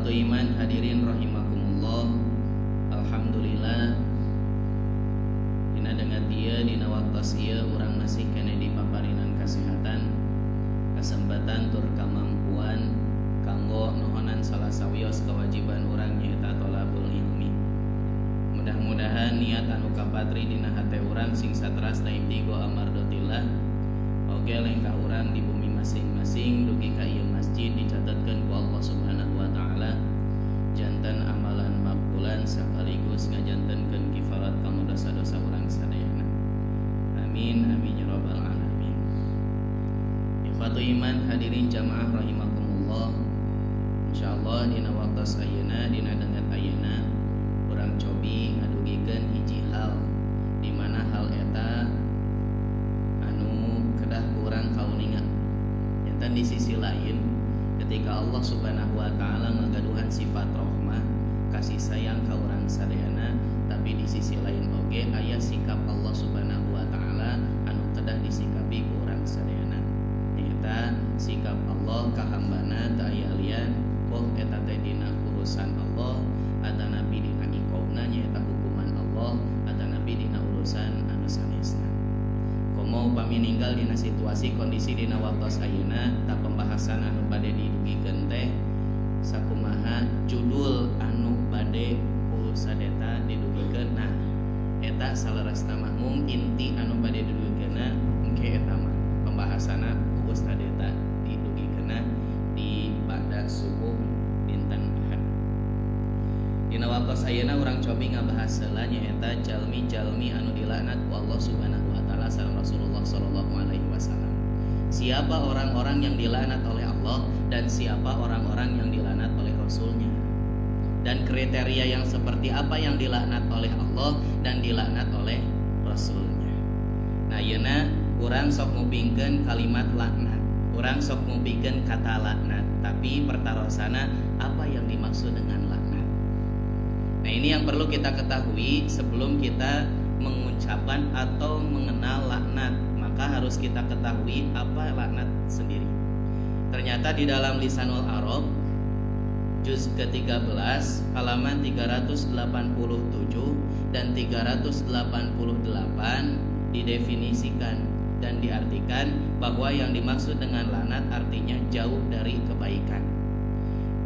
Ikhwatu iman hadirin rahimakumullah. Alhamdulillah dina dengan dia dina waktos ieu urang masih kene dipaparinan kasehatan, kesempatan tur kamampuan kanggo nuhonan salah sawios kewajiban urang nyaeta thalabul ilmi. Mudah-mudahan niat anu kapatri dina hate urang sing satras naimti go amardotillah oge lengkah urang di bumi masing-masing dugi ka ieu masjid dicatatkeun ku Allah Subhanahu wa taala janten amalan makbulan sekaligus ngajantenkeun kifarat ka dosa-dosa urang sadayana. Amin amin ya rabbal alamin. Ikhwatu iman hadirin jamaah rahimakumullah. Insyaallah dina waktos ayeuna dina dengat ayeuna urang cobi ngadugikeun hiji hal di mana hal eta anu kedah kurang kauningan. Enten di sisi lain ketika Allah Subhanahu wa taala ngagaduhan sifat rahmah kasih sayang ka urang sadayana, tapi di sisi lain oge aya sikap Allah Subhanahu wa taala anu kedah disikapi ku urang sadayana. Eta sikap Allah ka hambana teu aya lian poh eta teh dina urusan Allah, ada nabi dina iqauna nyaeta hukuman Allah, ada nabi dina urusan anu sanesna. Komo upami ninggal dina situasi kondisi dina waktos ayeuna ta pembahasan anu bade didugikeun teh sakumaha judul anu bade ku sadeta didugikeun. Nah eta salerasna mung inti anu bade didugikeunna engke eta mah pembahasanna ku sadeta didugikeunna di ba'da subuh dinten Ahad. Dina waktos ayeuna urang cobi ngabahas heula nyaeta jalmi-jalmi anu dilaknat ku Allah Subhanahu wa taala sareng Rasulullah sallallahu alaihi wasallam. Siapa orang-orang yang dilaknat oleh Allah dan siapa orang-orang yang dilaknat oleh Rasulnya, dan kriteria yang seperti apa yang dilaknat oleh Allah dan dilaknat oleh Rasulnya. Nah yeuna urang sok ngupingkeun kalimat laknat, urang sok ngupingkeun kata laknat, tapi pertarosana apa yang dimaksud dengan laknat. Nah ini yang perlu kita ketahui sebelum kita mengucapkan atau mengenal laknat, maka harus kita ketahui apa laknat sendiri. Ternyata di dalam Lisanul Arab juz ke-13 halaman 387 dan 388 didefinisikan dan diartikan bahwa yang dimaksud dengan laknat artinya jauh dari kebaikan.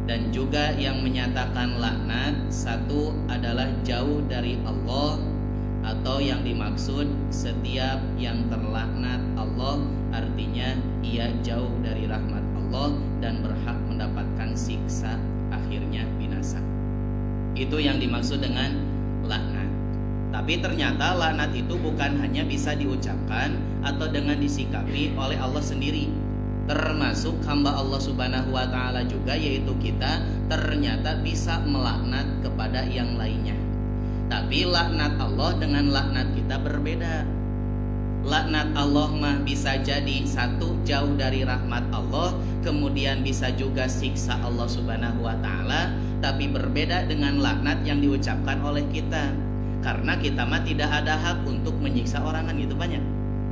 Dan juga yang menyatakan laknat satu adalah jauh dari Allah, atau yang dimaksud setiap yang terlaknat Allah artinya ia jauh dari rahmat Allah dan berhak mendapatkan siksa, akhirnya binasa. Itu yang dimaksud dengan laknat. Tapi ternyata laknat itu bukan hanya bisa diucapkan atau dengan disikapi oleh Allah sendiri, termasuk hamba Allah Subhanahu wa taala juga, yaitu kita ternyata bisa melaknat kepada yang lainnya. Tapi laknat Allah dengan laknat kita berbeda. Laknat Allah mah bisa jadi satu jauh dari rahmat Allah, kemudian bisa juga siksa Allah Subhanahu wa taala, tapi berbeda dengan laknat yang diucapkan oleh kita. Karena kita mah tidak ada hak untuk menyiksa orang, kan gitu banyak.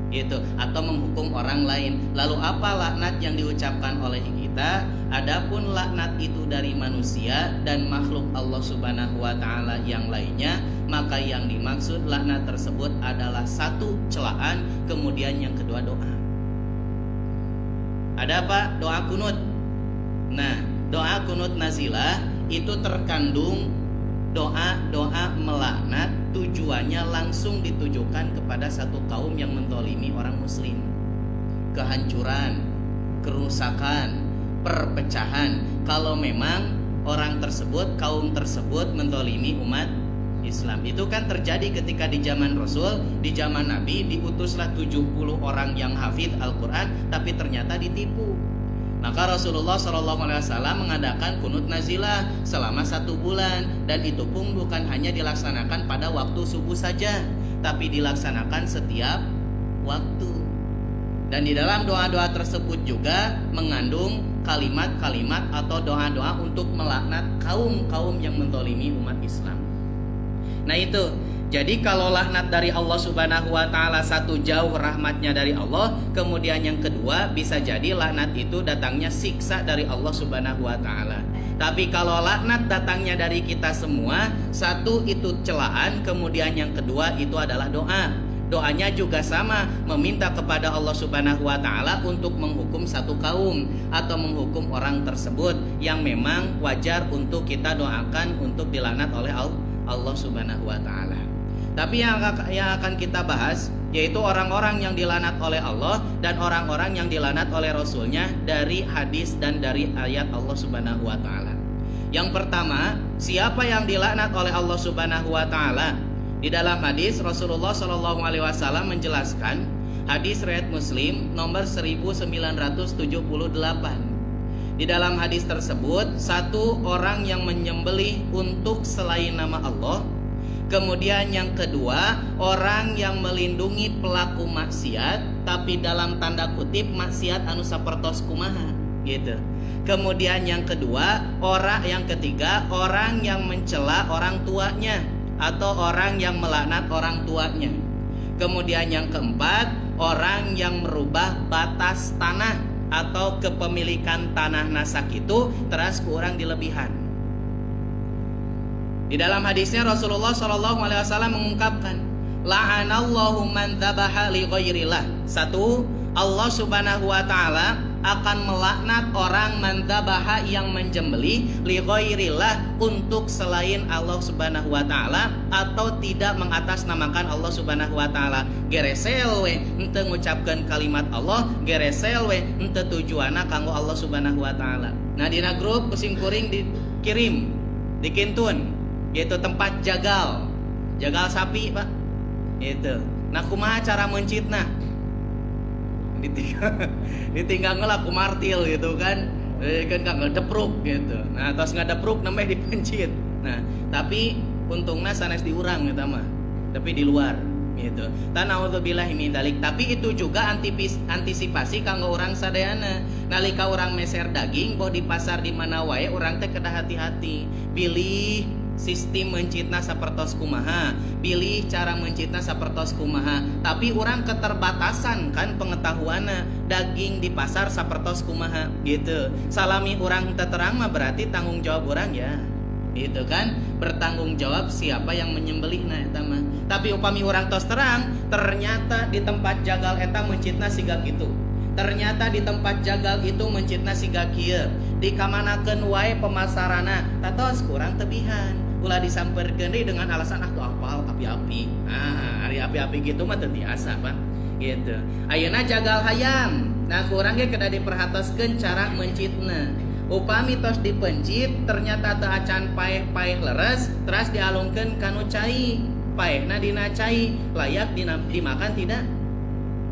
Itu atau menghukum orang lain. Lalu apa laknat yang diucapkan oleh kita? Adapun laknat itu dari manusia dan makhluk Allah Subhanahu wa taala yang lainnya, maka yang dimaksud laknat tersebut adalah satu celaan, kemudian yang kedua doa. Ada apa? Doa kunut. Nah, doa kunut nazilah itu terkandung doa-doa melaknat, tujuannya langsung ditujukan kepada satu kaum yang mentolimi orang muslim. Kehancuran, kerusakan, perpecahan, kalau memang orang tersebut, kaum tersebut mentolimi umat Islam. Itu kan terjadi ketika di zaman Rasul, di zaman Nabi diutuslah 70 orang yang hafidz Al-Quran, tapi ternyata ditipu. Maka Rasulullah SAW mengadakan kunut nazilah selama 1 bulan, dan itu pun bukan hanya dilaksanakan pada waktu subuh saja, tapi dilaksanakan setiap waktu. Dan di dalam doa-doa tersebut juga mengandung kalimat-kalimat atau doa-doa untuk melaknat kaum-kaum yang mentolimi umat Islam. Nah itu, jadi kalau laknat dari Allah Subhanahu wa Ta'ala, satu, jauh rahmatnya dari Allah. Kemudian yang kedua, bisa jadi laknat itu datangnya siksa dari Allah Subhanahu wa Ta'ala. Tapi kalau laknat datangnya dari kita semua, satu itu celaan, kemudian yang kedua itu adalah doa. Doanya juga sama, meminta kepada Allah Subhanahu wa Ta'ala untuk menghukum satu kaum atau menghukum orang tersebut yang memang wajar untuk kita doakan untuk dilaknat oleh Allah Subhanahu wa Ta'ala. Tapi yang akan kita bahas yaitu orang-orang yang dilaknat oleh Allah dan orang-orang yang dilaknat oleh Rasulnya dari hadis dan dari ayat Allah Subhanahu wa Ta'ala. Yang pertama, siapa yang dilaknat oleh Allah Subhanahu wa Ta'ala? Di dalam hadis Rasulullah SAW menjelaskan, hadis riwayat Muslim nomor 1978. Di dalam hadis tersebut, satu, orang yang menyembelih untuk selain nama Allah. Kemudian yang kedua, orang yang melindungi pelaku maksiat, tapi dalam tanda kutip maksiat anu sapertos kumaha gitu. Kemudian yang ketiga, orang yang mencela orang tuanya atau orang yang melaknat orang tuanya. Kemudian yang keempat, orang yang merubah batas tanah atau kepemilikan tanah nasak itu teras kurang dilebihan. Di dalam hadisnya Rasulullah SAW mengungkapkan, la'anallahu man dzabaha li ghairillah. Satu, Allah Subhanahu wa Ta'ala akan melaknat orang man dzabaha yang menjembeli li ghairillah untuk selain Allah Subhanahu wa Ta'ala atau tidak mengatasnamakan Allah Subhanahu wa Ta'ala. Geresel we henteu ngucapkeun kalimat Allah, geresel we henteu tujuanna kanggo Allah Subhanahu wa Ta'ala. Nah dina grup kuring dikirim dikintun yaitu tempat jagal sapi pak itu. Nah kumaha cara mencitna, ditinggal ngelaku martil gitu kan nggak depruk gitu. Nah tos nggak depruk namanya dipencit. Nah tapi untungnya sanes diurang gitu mah, tapi di luar gitu. Ta'awudzubillahi min dzalik. Tapi itu juga antisipasi kanggo orang sadayana. Nalika orang meser daging boh di pasar di mana wae orang teh kedah hati-hati. Pilih sistem mencitna sapertos kumaha, pilih cara mencitna sapertos kumaha. Tapi orang keterbatasan kan pengetahuanna, daging di pasar sapertos kumaha gitu. Salami orang terang mah berarti tanggung jawab orang ya gitu kan, bertanggung jawab siapa yang menyembelihna eta mah. Tapi upami orang tos terang, ternyata di tempat jagal eta mencitna siga kitu, ternyata di tempat jagal itu mencitna siga kieu, dikamanakeun wae pemasarana tatos kurang tebihan, ulah disamperkeun deui dengan alasan tuh apal api-api. Hari api-api gitu mah teu biasa Pak gitu. Ayeuna jagal hayam, nah kurang ge kedah diperhatoskeun cara mencitna. Upami tos dipencit ternyata teu acan paeh-paeh leres, teras dialungkeun kanu cai, paehna dina cai, layak dimakan tidak?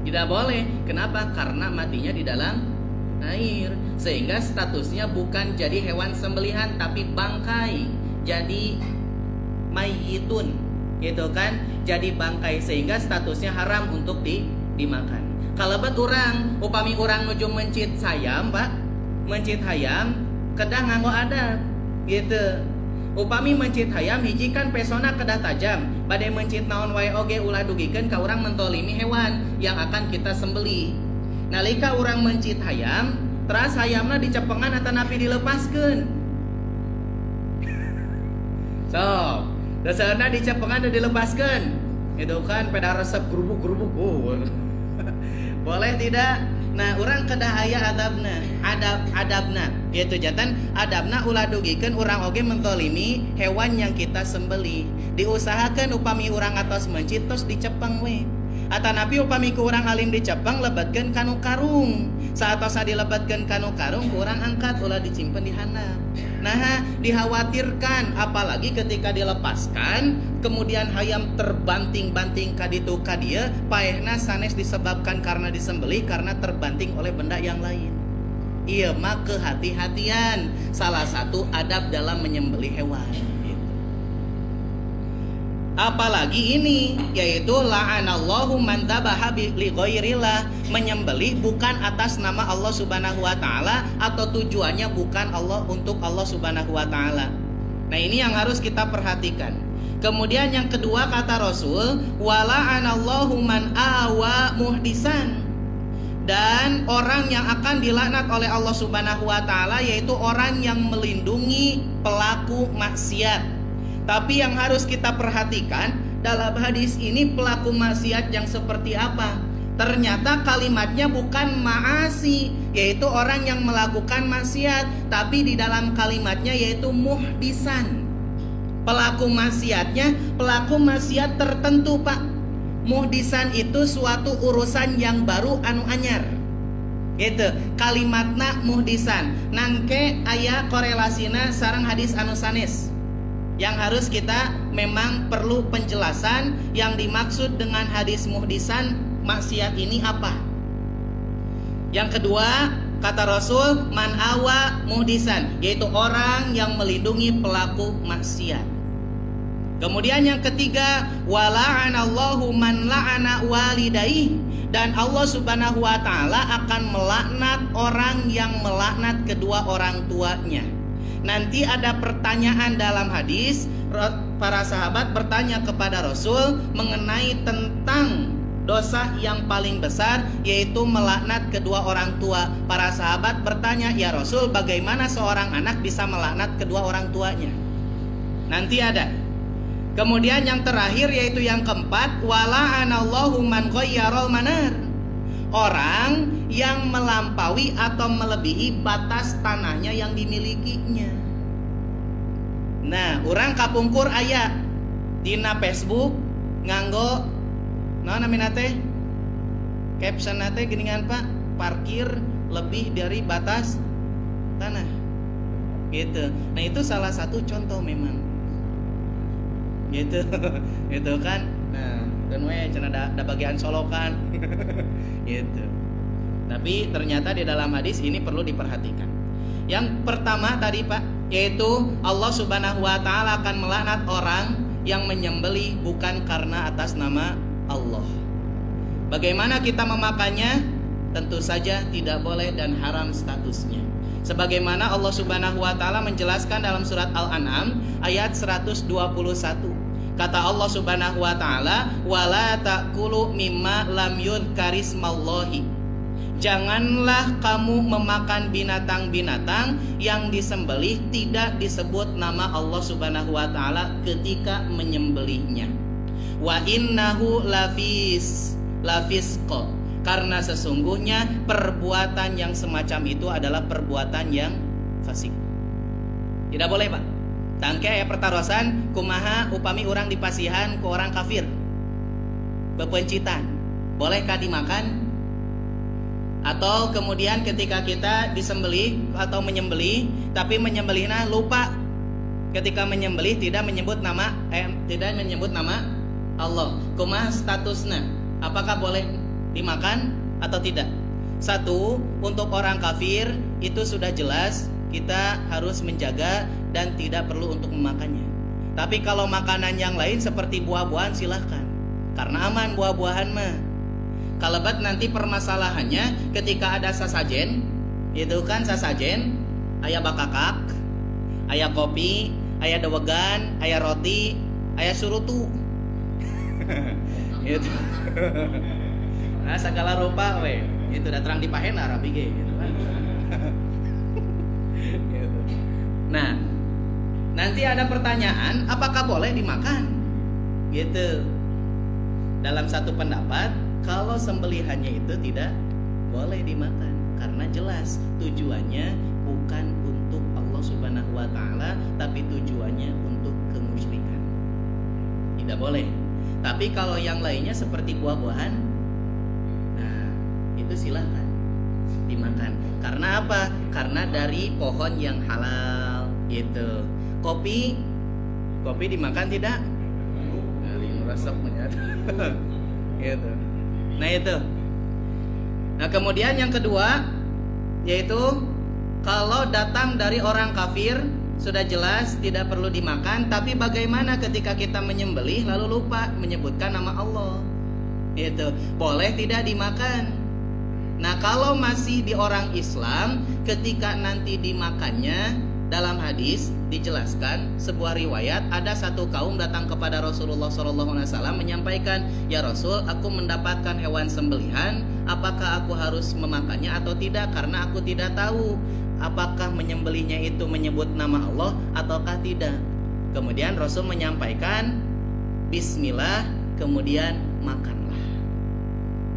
Tidak boleh. Kenapa? Karena matinya di dalam air, sehingga statusnya bukan jadi hewan sembelihan tapi bangkai, jadi mayyitun gitu kan, jadi bangkai, sehingga statusnya haram untuk dimakan. Kalebet urang, upami urang nuju mencit sayam Pak, mencit hayam kedah nganggo adab gitu. Upami mencit hayam hiji kan pesona kedah tajam, bade mencit naon wae oge ulah dugikeun ka urang mentolimi hewan yang akan kita sembeli. Nalika urang mencit hayam, teras hayamna dicepengan atanapi dilepaskeun. So, dasarna dicepengan dan dilepaskeun. Itu kan peda resep gerubuk-gerubuk. Boleh tidak? Nah, urang kedah aya adabna yaitu jantan adabna ulah dugikeun urang oge mentolimi hewan yang kita sembeli. Diusahakeun upami urang atos mencit tos dicepeng we. Atanapi upami ku urang alim dicepeng lebetkeun kanu karung. Saatosa dilebetkeun kanu karung urang angkat ulah disimpen di handap. Nah, dikhawatirkan apalagi ketika dilepaskan kemudian hayam terbanting-banting kaditu kadia, paehna sanes disebabkan karena disembelih karena terbanting oleh benda yang lain. Iya mah kehati-hatian, salah satu adab dalam menyembelih hewan gitu. Apalagi ini yaitu la'anallahu man dzabaha li ghairillah, menyembelih bukan atas nama Allah Subhanahu wa Ta'ala atau tujuannya bukan Allah untuk Allah Subhanahu wa Ta'ala. Nah ini yang harus kita perhatikan. Kemudian yang kedua kata Rasul, wala'anallahu man awa muhdisan. Dan orang yang akan dilaknat oleh Allah Subhanahu wa taala yaitu orang yang melindungi pelaku maksiat. Tapi yang harus kita perhatikan dalam hadis ini pelaku maksiat yang seperti apa? Ternyata kalimatnya bukan ma'asi, yaitu orang yang melakukan maksiat, tapi di dalam kalimatnya yaitu muhdisan. Pelaku maksiatnya pelaku maksiat tertentu, Pak. Muhdisan itu suatu urusan yang baru anu anyar. Gitu. Kalimatna muhdisan. Nangke aya korelasina sareng hadis anu sanes. Yang harus kita memang perlu penjelasan yang dimaksud dengan hadis muhdisan maksiat ini apa. Yang kedua kata Rasul man awa muhdisan, yaitu orang yang melindungi pelaku maksiat. Kemudian yang ketiga wala'anallahu man la'ana walidayhi, dan Allah Subhanahu wa taala akan melaknat orang yang melaknat kedua orang tuanya. Nanti ada pertanyaan dalam hadis, para sahabat bertanya kepada Rasul mengenai tentang dosa yang paling besar, yaitu melaknat kedua orang tua. Para sahabat bertanya, ya Rasul, bagaimana seorang anak bisa melaknat kedua orang tuanya? Nanti ada. Kemudian yang terakhir yaitu yang keempat, wala'anallahu man ghayyarul manar, orang yang melampaui atau melebihi batas tanahnya yang dimilikinya. Nah, orang kapungkur aya dina Facebook nganggo naon namina teh? Caption teh geuningan Pak, parkir lebih dari batas tanah. Gitu. Nah, itu salah satu contoh memang. Gitu. Itu kan. Nah, kan we cenah ada bagian solokan. Gitu. Tapi ternyata di dalam hadis ini perlu diperhatikan. Yang pertama tadi Pak, yaitu Allah Subhanahu wa taala akan melaknat orang yang menyembelih bukan karena atas nama Allah. Bagaimana kita memakannya? Tentu saja tidak boleh dan haram statusnya. Sebagaimana Allah Subhanahu wa taala menjelaskan dalam surat Al-An'am ayat 121. Kata Allah Subhanahu wa taala, "Wala ta'kulu mimma lam yudhkarismallahi." Janganlah kamu memakan binatang-binatang yang disembelih tidak disebut nama Allah Subhanahu wa taala ketika menyembelihnya. Wa innahu lafisqa, karena sesungguhnya perbuatan yang semacam itu adalah perbuatan yang fasik. Tidak boleh Pak. Tangke aya pertarosan kumaha upami orang dipasihan ku orang kafir bepencitan, bolehkah dimakan? Atau kemudian ketika kita disembelih atau menyembelih, tapi menyembelihnya lupa, ketika menyembelih tidak menyebut nama Allah, kumaha statusnya? Apakah boleh dimakan atau tidak? Satu, untuk orang kafir itu sudah jelas kita harus menjaga dan tidak perlu untuk memakannya. Tapi kalau makanan yang lain seperti buah-buahan silahkan, karena aman buah-buahan mah. Kalebat nanti permasalahannya ketika ada sasajen, itu kan sasajen, aya bakakak, aya kopi, aya dewegan, aya roti, aya surutu. Itu. Nah, segala rupa we. Itu udah terang dipahena rabi ge gitu kan. Gitu. Nah, nanti ada pertanyaan, apakah boleh dimakan? Gitu. Dalam satu pendapat, kalau sembelihannya itu tidak boleh dimakan karena jelas tujuannya bukan untuk Allah Subhanahu wa taala, tapi tujuannya untuk kemusyrikan. Tidak boleh. Tapi kalau yang lainnya seperti buah-buahan, nah, itu silakan dimakan. Karena apa? Karena dari pohon yang halal gitu. Kopi dimakan tidak? Dari resep menyatu. Gitu. Nah itu. Nah kemudian yang kedua, yaitu kalau datang dari orang kafir sudah jelas tidak perlu dimakan. Tapi bagaimana ketika kita menyembelih lalu lupa menyebutkan nama Allah? Itu boleh tidak dimakan. Nah kalau masih di orang Islam, ketika nanti dimakannya dalam hadis dijelaskan sebuah riwayat ada satu kaum datang kepada Rasulullah SAW menyampaikan, "Ya Rasul, aku mendapatkan hewan sembelihan, apakah aku harus memakannya atau tidak? Karena aku tidak tahu apakah menyembelihnya itu menyebut nama Allah ataukah tidak." Kemudian Rasul menyampaikan Bismillah, kemudian makanlah.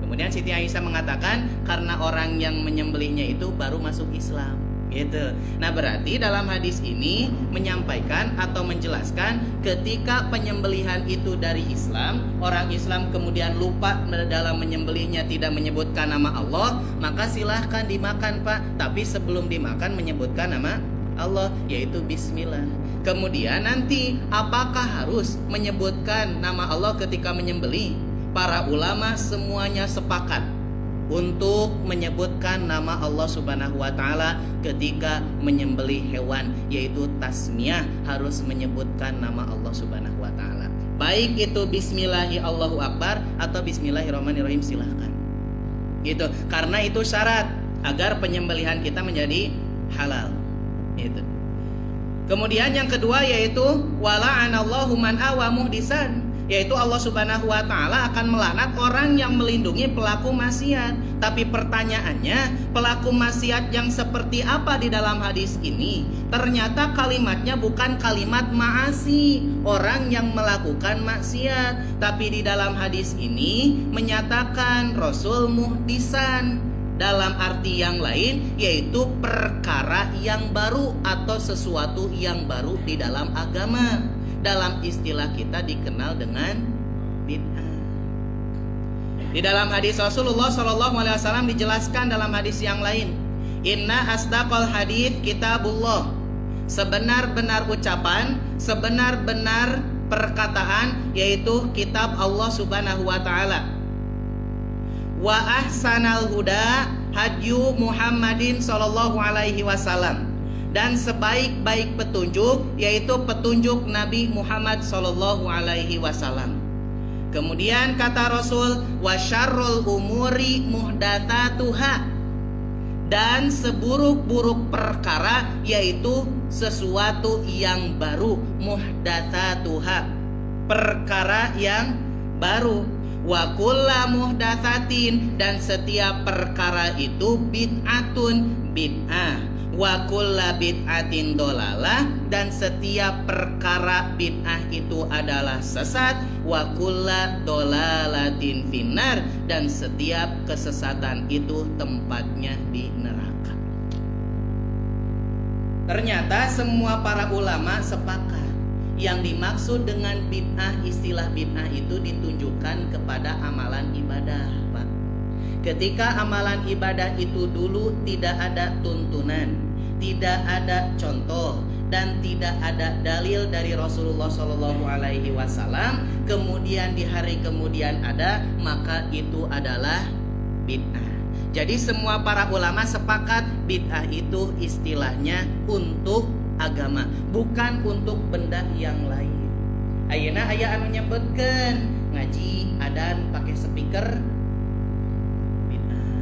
Kemudian Siti Aisyah mengatakan karena orang yang menyembelihnya itu baru masuk Islam, gitu. Nah, berarti dalam hadis ini menyampaikan atau menjelaskan ketika penyembelihan itu dari Islam, orang Islam kemudian lupa dalam menyembelihnya tidak menyebutkan nama Allah, maka silahkan dimakan, Pak. Tapi sebelum dimakan menyebutkan nama Allah, yaitu Bismillah. Kemudian nanti apakah harus menyebutkan nama Allah ketika menyembelih? Para ulama semuanya sepakat untuk menyebutkan nama Allah Subhanahu wa taala ketika menyembelih hewan, yaitu tasmiyah, harus menyebutkan nama Allah Subhanahu wa taala. Baik itu bismillahi Allahu akbar atau bismillahirrahmanirrahim, silahkan. Gitu. Karena itu syarat agar penyembelihan kita menjadi halal. Itu. Kemudian yang kedua yaitu wala'anallahu man awa muhdisan, yaitu Allah Subhanahu wa taala akan melaknat orang yang melindungi pelaku maksiat. Tapi pertanyaannya, pelaku maksiat yang seperti apa di dalam hadis ini? Ternyata kalimatnya bukan kalimat ma'asi, orang yang melakukan maksiat, tapi di dalam hadis ini menyatakan Rasul muhdisan, dalam arti yang lain yaitu perkara yang baru atau sesuatu yang baru di dalam agama. Dalam istilah kita dikenal dengan bid'ah. Di dalam hadis Rasulullah SAW dijelaskan dalam hadis yang lain, Inna asdaqal hadits kitabullah, sebenar-benar ucapan, sebenar-benar perkataan yaitu kitab Allah Subhanahu wa taala. Wa ahsanal huda hadyu Muhammadin sallallahu alaihi wasallam, dan sebaik-baik petunjuk yaitu petunjuk Nabi Muhammad sallallahu alaihi wasallam. Kemudian kata Rasul, wa syarrul umuri muhdatsatuha, dan seburuk-buruk perkara yaitu sesuatu yang baru, muhdatsatuha, perkara yang baru. Wa kullu muhdatsatin, dan setiap perkara itu bid'atun, bid'ah. Wa kullu bid'atin dolalah, dan setiap perkara bid'ah itu adalah sesat. Wa kullu dolalatin finnar, dan setiap kesesatan itu tempatnya di neraka. Ternyata semua para ulama sepakat yang dimaksud dengan bid'ah, istilah bid'ah itu ditunjukkan kepada amalan ibadah, Pak. Ketika amalan ibadah itu dulu tidak ada tuntunan, tidak ada contoh, dan tidak ada dalil dari Rasulullah SAW, kemudian di hari kemudian ada, maka itu adalah bid'ah. Jadi semua para ulama sepakat bid'ah itu istilahnya untuk agama, bukan untuk benda yang lain. Ayeuna aya anu nyebutkeun ngaji adan pakai speaker bid'ah.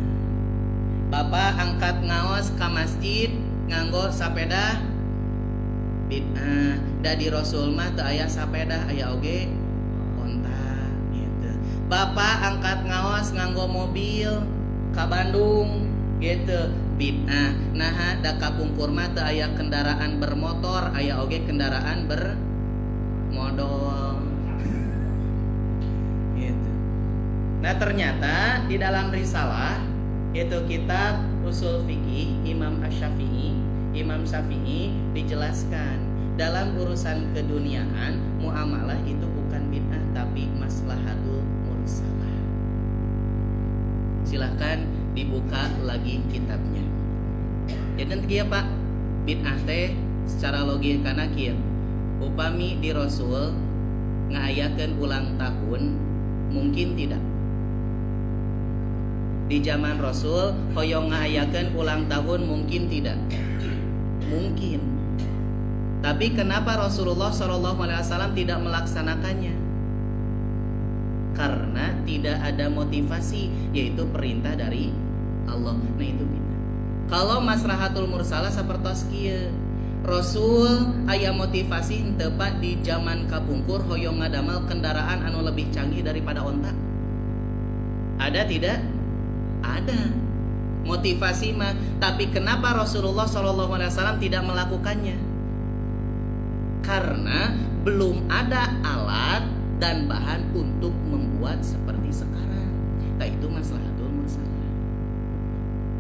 Bapak angkat ngaos ka masjid nganggo sapeda bid'ah. Da di Rasul mah teu aya sapeda, aya oge onta gitu. Bapak angkat ngaos nganggo mobil ka Bandung gitu, bid'ah. Nah, da kapungkur mah teu aya kendaraan bermotor, aya oge kendaraan bermodal. Gitu. Nah, ternyata di dalam risalah yaitu kitab Usul Fiqih Imam Syafi'i dijelaskan dalam urusan keduniaan muamalah itu bukan bid'ah tapi maslahatul mursalah. Silahkan dibuka lagi kitabnya. Jadi kieu Pak, bid'ah teh secara logikana kieu. Upami di Rasul ngaayakeun ulang tahun, mungkin tidak. Di zaman Rasul hoyong ngaayakeun ulang tahun, mungkin tidak. Mungkin. Tapi kenapa Rasulullah SAW tidak melaksanakannya? Karena tidak ada motivasi, yaitu perintah dari Allah. Nah itu bid'ah. Kalau maslahatul mursalah sapertos kieu, Rasul aya motivasi henteu Pak di zaman kapungkur hoyong ngadamel kendaraan anu lebih canggih daripada onta? Ada tidak? Ada motivasi mah, tapi kenapa Rasulullah SAW tidak melakukannya? Karena belum ada alat dan bahan untuk membuat seperti sekarang. Nah itu maslahatul mursalah.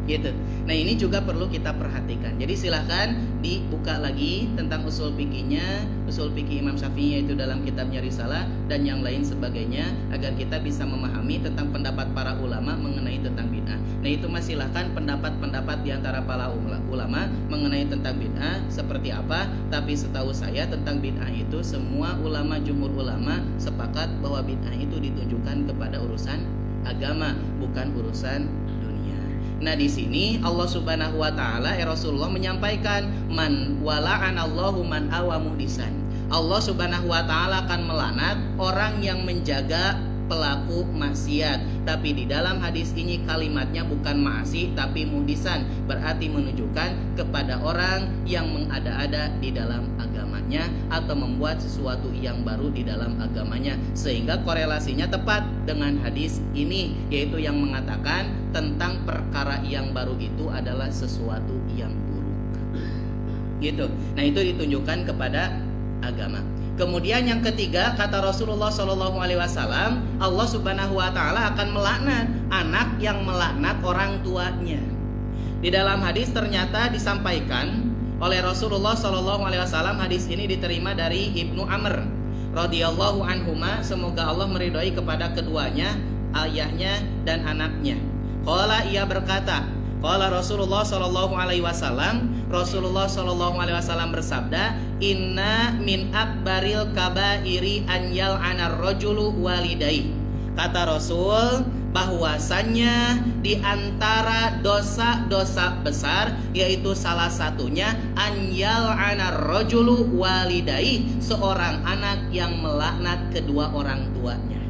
Gitu. Nah ini juga perlu kita perhatikan. Jadi silahkan dibuka lagi tentang usul fikihnya, usul fikih Imam Syafi'i yaitu dalam kitabnya Risalah dan yang lain sebagainya, agar kita bisa memahami tentang pendapat para ulama mengenai tentang bid'ah. Nah itu silahkan pendapat-pendapat diantara para ulama mengenai tentang bid'ah seperti apa. Tapi setahu saya tentang bid'ah itu semua ulama, jumhur ulama sepakat bahwa bid'ah itu ditunjukkan kepada urusan agama, bukan urusan dunia. Nah di sini Allah Subhanahu wa taala Rasulullah menyampaikan man wala'anallahu man awa muhdisan. Allah Subhanahu wa taala akan melaknat orang yang menjaga pelaku maksiat. Tapi di dalam hadis ini kalimatnya bukan ma'asi tapi muhdisan, berarti menunjukkan kepada orang yang mengada-ada di dalam agamanya atau membuat sesuatu yang baru di dalam agamanya, sehingga korelasinya tepat dengan hadis ini, yaitu yang mengatakan tentang perkara yang baru itu adalah sesuatu yang buruk gitu. Nah itu ditunjukkan kepada agama. Kemudian yang ketiga, kata Rasulullah SAW, Allah Subhanahu wa taala akan melaknat anak yang melaknat orang tuanya. Di dalam hadis ternyata disampaikan oleh Rasulullah SAW, hadis ini diterima dari Ibnu Amr radhiyallahu anhuma, semoga Allah meridhai kepada keduanya, ayahnya dan anaknya. Qala, ia berkata, qala Rasulullah SAW, Rasulullah SAW bersabda, inna min akbaril kabairi an yal'anar rajulu walidai. Kata Rasul, bahwasannya di antara dosa-dosa besar, yaitu salah satunya an yal'anar rajulu walidai, seorang anak yang melaknat kedua orang tuanya.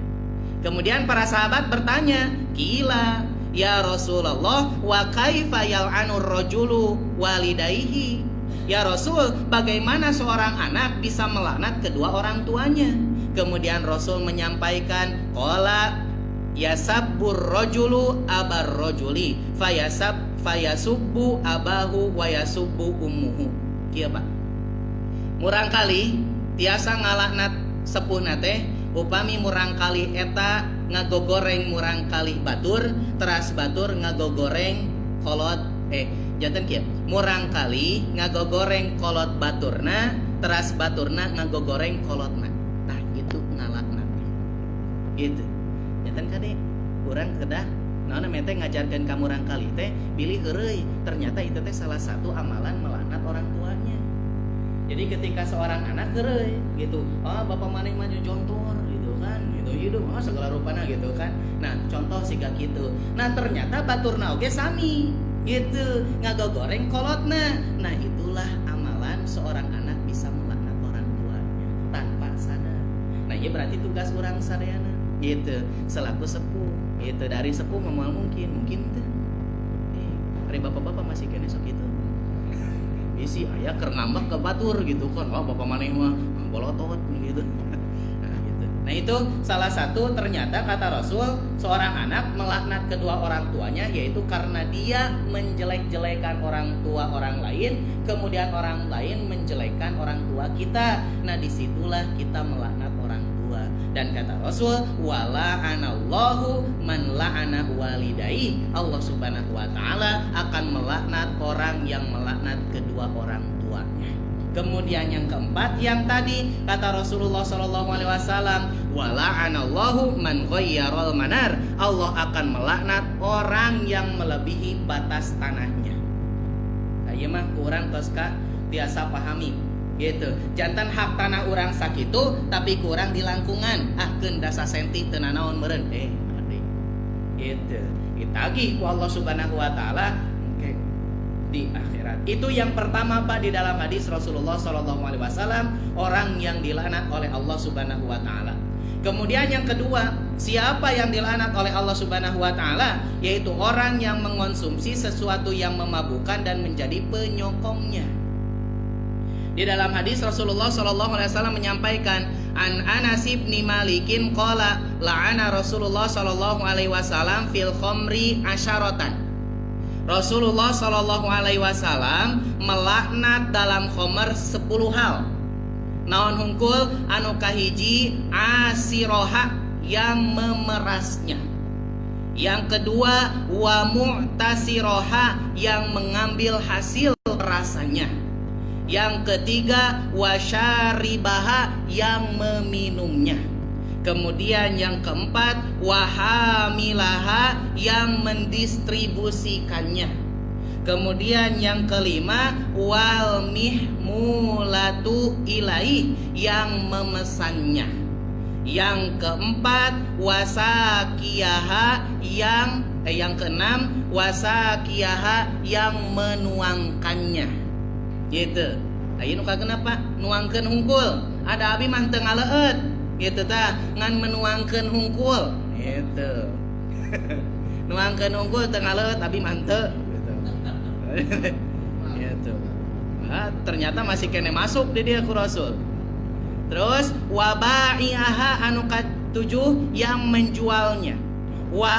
Kemudian para sahabat bertanya, kila ya Rasulullah, wa kaifa yal'anur rajulu walidayhi? Ya Rasul, bagaimana seorang anak bisa melaknat kedua orang tuanya? Kemudian Rasul menyampaikan, qala yasabbur rajulu abar rajuli fayasubbu abahu wa yasubbu ummuhu. Kieu Pak. Murang kali tiasa ngalaknat sepuhna teh, upami murang kali eta ngagogoreng murang kali batur, teras batur ngagogoreng kolot janten kieu, murang kali ngagogoreng kolot baturna, teras baturna ngagogoreng kolotna. Nah itu ngalaknat gitu. Janten kade urang kedah naon mete ngajarkeun ka murang kali teh pilih heureuy, ternyata itu teh salah satu amalan melaknat orang tuanya. Jadi ketika seorang anak heureuy gitu, bapak maneh mah jontor gitu kan, gitu hidup segala rupana gitu kan. Nah contoh siga gitu. Nah ternyata baturna oge sami gitu, ngagogoreng kolotna. Nah itulah amalan seorang anak bisa melaknat orang tuanya tanpa sadar. Nah ini berarti tugas orang sadayana gitu, selaku sepuh gitu. Dari sepuh memual mungkin tuh hari bapak-bapak masih kene sok itu isi ayah keur ngambek ke batur gitu kan, bapak maneh mah bolotot gitu. Nah itu salah satu ternyata kata Rasul, seorang anak melaknat kedua orang tuanya, yaitu karena dia menjelek-jelekan orang tua orang lain, kemudian orang lain menjelekkan orang tua kita. Nah disitulah kita melaknat orang tua. Dan kata Rasul, wala'anallahu man la'ana walidai. Allah Subhanahu wa ta'ala akan melaknat orang yang melaknat kedua orang tuanya. Kemudian yang keempat, yang tadi kata Rasulullah SAW, wala'anallahu man ghayyarul manar. Allah akan melaknat orang yang melebihi batas tanahnya. Ayeuna mah kurang tos ka biasa pahami gitu. Jantan hak tanah orang sakitu tapi kurang di langkungan. Keun dasa senti teu nanaon meureun ade. Gitu. Ditagih ku Allah Subhanahu wa taala di akhirat. Itu yang pertama Pak di dalam hadis Rasulullah SAW, orang yang dilaknat oleh Allah Subhanahu wa taala. Kemudian yang kedua, siapa yang dilaknat oleh Allah Subhanahu wa taala? Yaitu orang yang mengonsumsi sesuatu yang memabukkan dan menjadi penyokongnya. Di dalam hadis Rasulullah Shallallahu Alaihi Wasallam menyampaikan, an Anas bin Malikin qala la'ana Rasulullah Shallallahu Alaihi Wasallam fil khamri asyaratan. Rasulullah Shallallahu Alaihi Wasallam melaknat dalam khamr 10 hal. Naon hungkul anu kahiji asiroha yang memerasnya. Yang kedua wa mu'tasiroha yang mengambil hasil rasanya. Yang ketiga wasyaribaha yang meminumnya. Kemudian yang keempat wahamilaha yang mendistribusikannya. Kemudian yang kelima wal mihmulatu ilai yang memesannya. Yang keempat wasakiyaha yang keenam wasakiyaha yang menuangkannya. Gitu. Ayo nuka kenapa? Nuangkeun hungkul. Ada abi mah teu ngaleut. Gitu tah, ngan menuangkeun hungkul. Gitu. Nuangkeun hungkul teu ngaleut abi mah teu. Gitu. Gitu. Nah, ternyata masih kene masuk di dia ku Rasul. Terus wabai'aha anu ka-7 yang menjualnya. Wa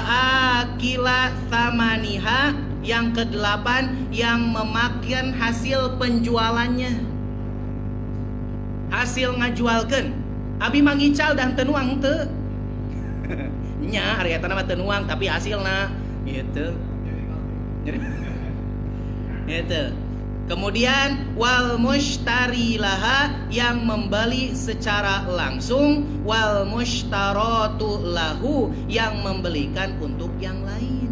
akila thamaniha yang ke-8 yang memakan hasil penjualannya. Hasil ngajualkeun. Abi mangical dan tenuang teu. Nya ari eta mah tenuang tapi hasilna gitu. Gitu. Kemudian wal mushtari laha yang membeli secara langsung, wal mushtaratu lahu yang membelikan untuk yang lain.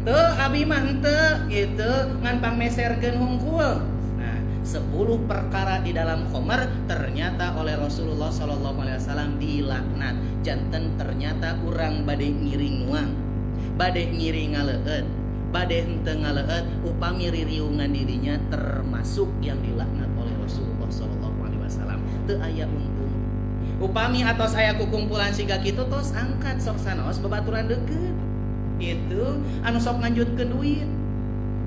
Teu abi mah henteu gitu ngan pameserkeun hungkul. Nah, 10 perkara di dalam khamr ternyata oleh Rasulullah sallallahu alaihi wasallam dilaknat. Janten ternyata urang bade ngiring nuang, bade ngiring ngaleut, bade henteu ngaleut upami ririungan dirinya termasuk yang dilaknat oleh Rasulullah sallallahu alaihi wasallam. Teu aya untung. Upami atos aya kukumpulan siga kitu tos angkat sok sanaos babaturan deukeut. Itu anu sok nganjutkeun duit.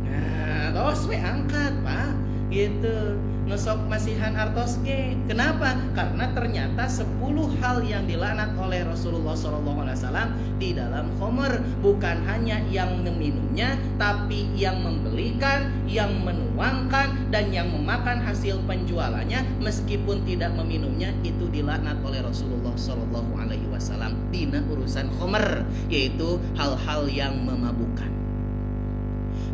Nah, tos we angkat, Pak. Gitu. Nu sok masihan artos ge. Kenapa? Karena ternyata 10 hal yang dilaknat oleh Rasulullah sallallahu alaihi wasallam di dalam khamr, bukan hanya yang meminumnya, tapi yang membelikan, yang menuangkan dan yang memakan hasil penjualannya meskipun tidak meminumnya, itu dilaknat oleh Rasulullah sallallahu alaihi wasallam dina urusan khamr, yaitu hal-hal yang memabukkan.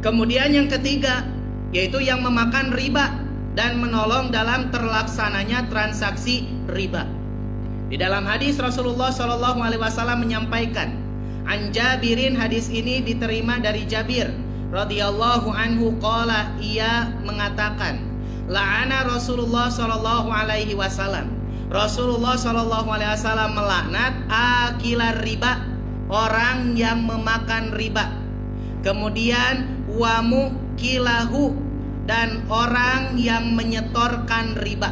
Kemudian yang ketiga, yaitu yang memakan riba dan menolong dalam terlaksananya transaksi riba. Di dalam hadis Rasulullah Shallallahu Alaihi Wasallam menyampaikan, an Jabirin, hadis ini diterima dari Jabir radhiyallahu anhu qala, ia mengatakan, la'ana Rasulullah Shallallahu Alaihi Wasallam, Rasulullah Shallallahu Alaihi Wasallam melaknat akilar riba, orang yang memakan riba. Kemudian wamu kilahu, dan orang yang menyetorkan riba.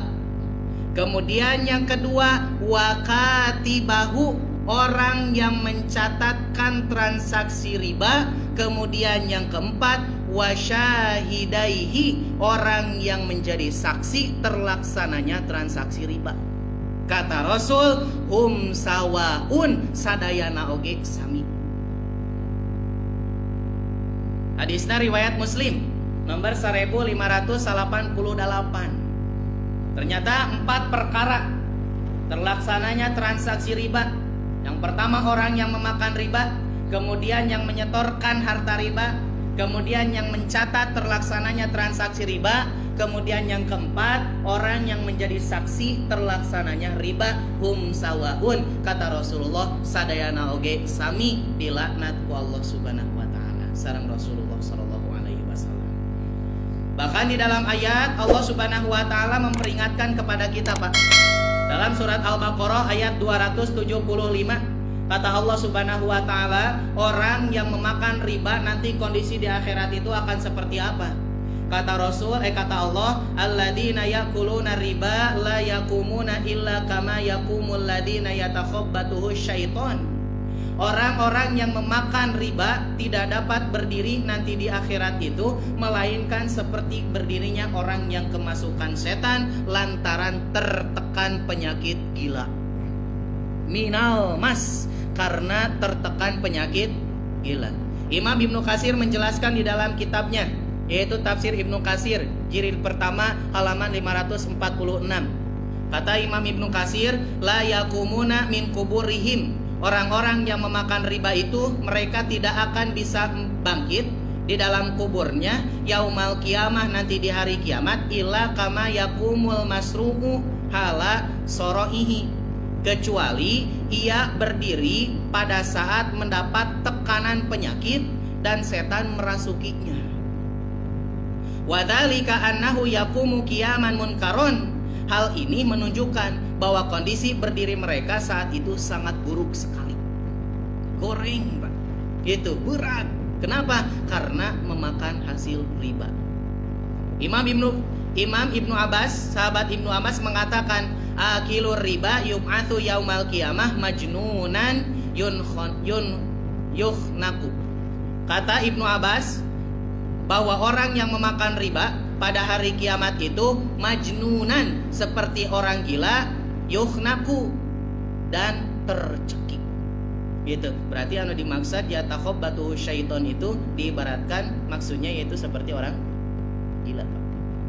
Kemudian yang kedua wakatibahu, orang yang mencatatkan transaksi riba. Kemudian yang keempat wasyahidaihi, orang yang menjadi saksi terlaksananya transaksi riba. Kata Rasul, hum sawaun, sadayana oge sami. Hadisna riwayat Muslim nomor 1588. Ternyata 4 perkara terlaksananya transaksi riba. Yang pertama orang yang memakan riba, kemudian yang menyetorkan harta riba, kemudian yang mencatat terlaksananya transaksi riba, kemudian yang keempat orang yang menjadi saksi terlaksananya riba. Hum sawaun, kata Rasulullah, sadayana oge sami dilaknat ku Allah subhanahu wa ta'ala sareng Rasulullah sallallahu alaihi wasallam. Bahkan di dalam ayat Allah subhanahu wa ta'ala memperingatkan kepada kita, Pak. Dalam surat Al-Baqarah ayat 275, kata Allah subhanahu wa ta'ala, orang yang memakan riba nanti kondisi di akhirat itu akan seperti apa? Kata Rasul, kata Allah, alladzina yakuluna riba la yakumuna illa kama yakumul ladzina yatakhabbatuhu syaiton. Orang-orang yang memakan riba tidak dapat berdiri nanti di akhirat itu, melainkan seperti berdirinya orang yang kemasukan setan lantaran tertekan penyakit gila. Minal mas, karena tertekan penyakit gila. Imam Ibnu Katsir menjelaskan di dalam kitabnya, yaitu Tafsir Ibnu Katsir jilid pertama halaman 546. Kata Imam Ibnu Katsir, la yakumuna min kuburihim. Orang-orang yang memakan riba itu mereka tidak akan bisa bangkit di dalam kuburnya yaumal kiamah, nanti di hari kiamat, illa kama yakumul masru'u hala soroihi, kecuali ia berdiri pada saat mendapat tekanan penyakit dan setan merasukinya. Wadzalika annahu yakumu qiyaman munkaron. Hal ini menunjukkan bahwa kondisi berdiri mereka saat itu sangat buruk sekali. Goreng, Pak. Itu berat. Kenapa? Karena memakan hasil riba. Imam Ibnu Abbas, sahabat Ibnu Abbas mengatakan, akilur riba yub'atsu yaumal qiyamah majnunan yuhnaku. Kata Ibnu Abbas bahwa orang yang memakan riba pada hari kiamat itu majnunan, seperti orang gila, yuhnaku, dan tercekik. Gitu. Berarti anu dimaksud ya takhobbatu syaiton itu diibaratkan maksudnya yaitu seperti orang gila.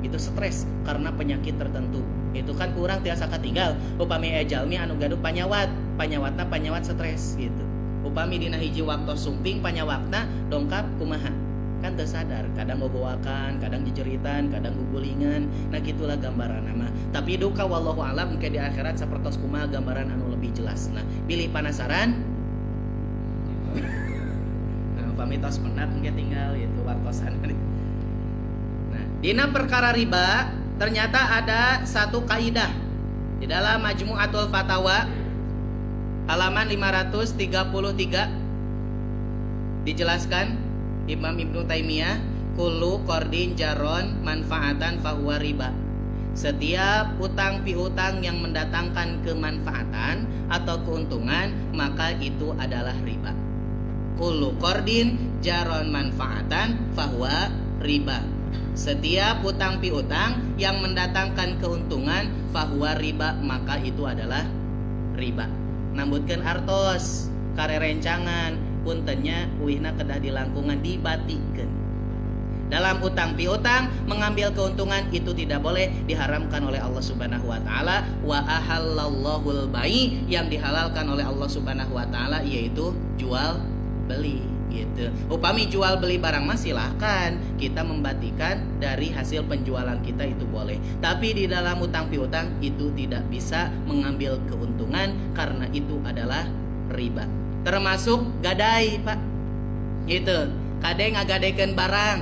Itu stres karena penyakit tertentu. Itu kan kurang tiasa katinggal. Upami jalmi anu gaduh panyawatna panyawat stres gitu. Upami dina hiji waktu sumping panyawatna dongkap kumaha. Kan tersadar, kadang ngoboakan, kadang jejeritan, kadang gugulingan. Nah gitulah gambaran nama. Tapi duka wallahu alam mungkin di akhirat sapertos kumaha gambaran anu lebih jelas. Nah, pilih penasaran. Nah, pamitos penat mungkin tinggal itu wartosan. Nah, dina perkara riba ternyata ada satu kaidah di dalam Majmu'atul Fatawa halaman 533 dijelaskan Imam Ibnu Taimiyah, kullu qardin jaron manfaatan fahuwa riba. Setiap utang piutang yang mendatangkan kemanfaatan atau keuntungan maka itu adalah riba. Kullu qardin jaron manfaatan fahuwa riba. Setiap utang piutang yang mendatangkan keuntungan fahuwa riba, maka itu adalah riba. Nambutkeun artos karerencangan puntennya uihna kedah dilangkungan dibatikan. Dalam utang piutang mengambil keuntungan itu tidak boleh, diharamkan oleh Allah Subhanahu wa taala. Wa ahallallahul bai, yang dihalalkan oleh Allah Subhanahu wa taala yaitu jual beli gitu. Upami jual beli barang mah silahkan kita membatikan dari hasil penjualan kita, itu boleh. Tapi di dalam utang piutang itu tidak bisa mengambil keuntungan karena itu adalah riba. Termasuk gadai, Pak. Gitu. Kade ngagadekeun barang.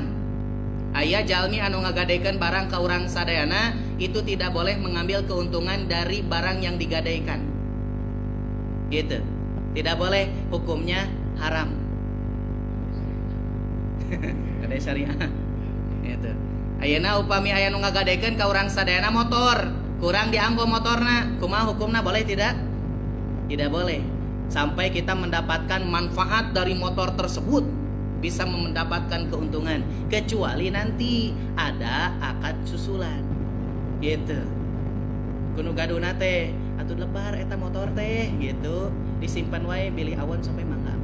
Aya jalmi anu ngagadekeun barang ka urang sadayana, itu tidak boleh mengambil keuntungan dari barang yang digadaikan. Gitu. Tidak boleh, hukumnya haram. Gadai syariah. Gitu. Ayeuna upami aya nu ngagadekeun ka urang sadayana motor, kurang dianggo motorna, kumaha hukumna, boleh tidak? Tidak boleh. Sampai kita mendapatkan manfaat dari motor tersebut, bisa mendapatkan keuntungan, kecuali nanti ada akad susulan gitu. Kuno gaduna teh atuh lebar eta motor teh gitu, disimpan wae bilih awan sampai mangga.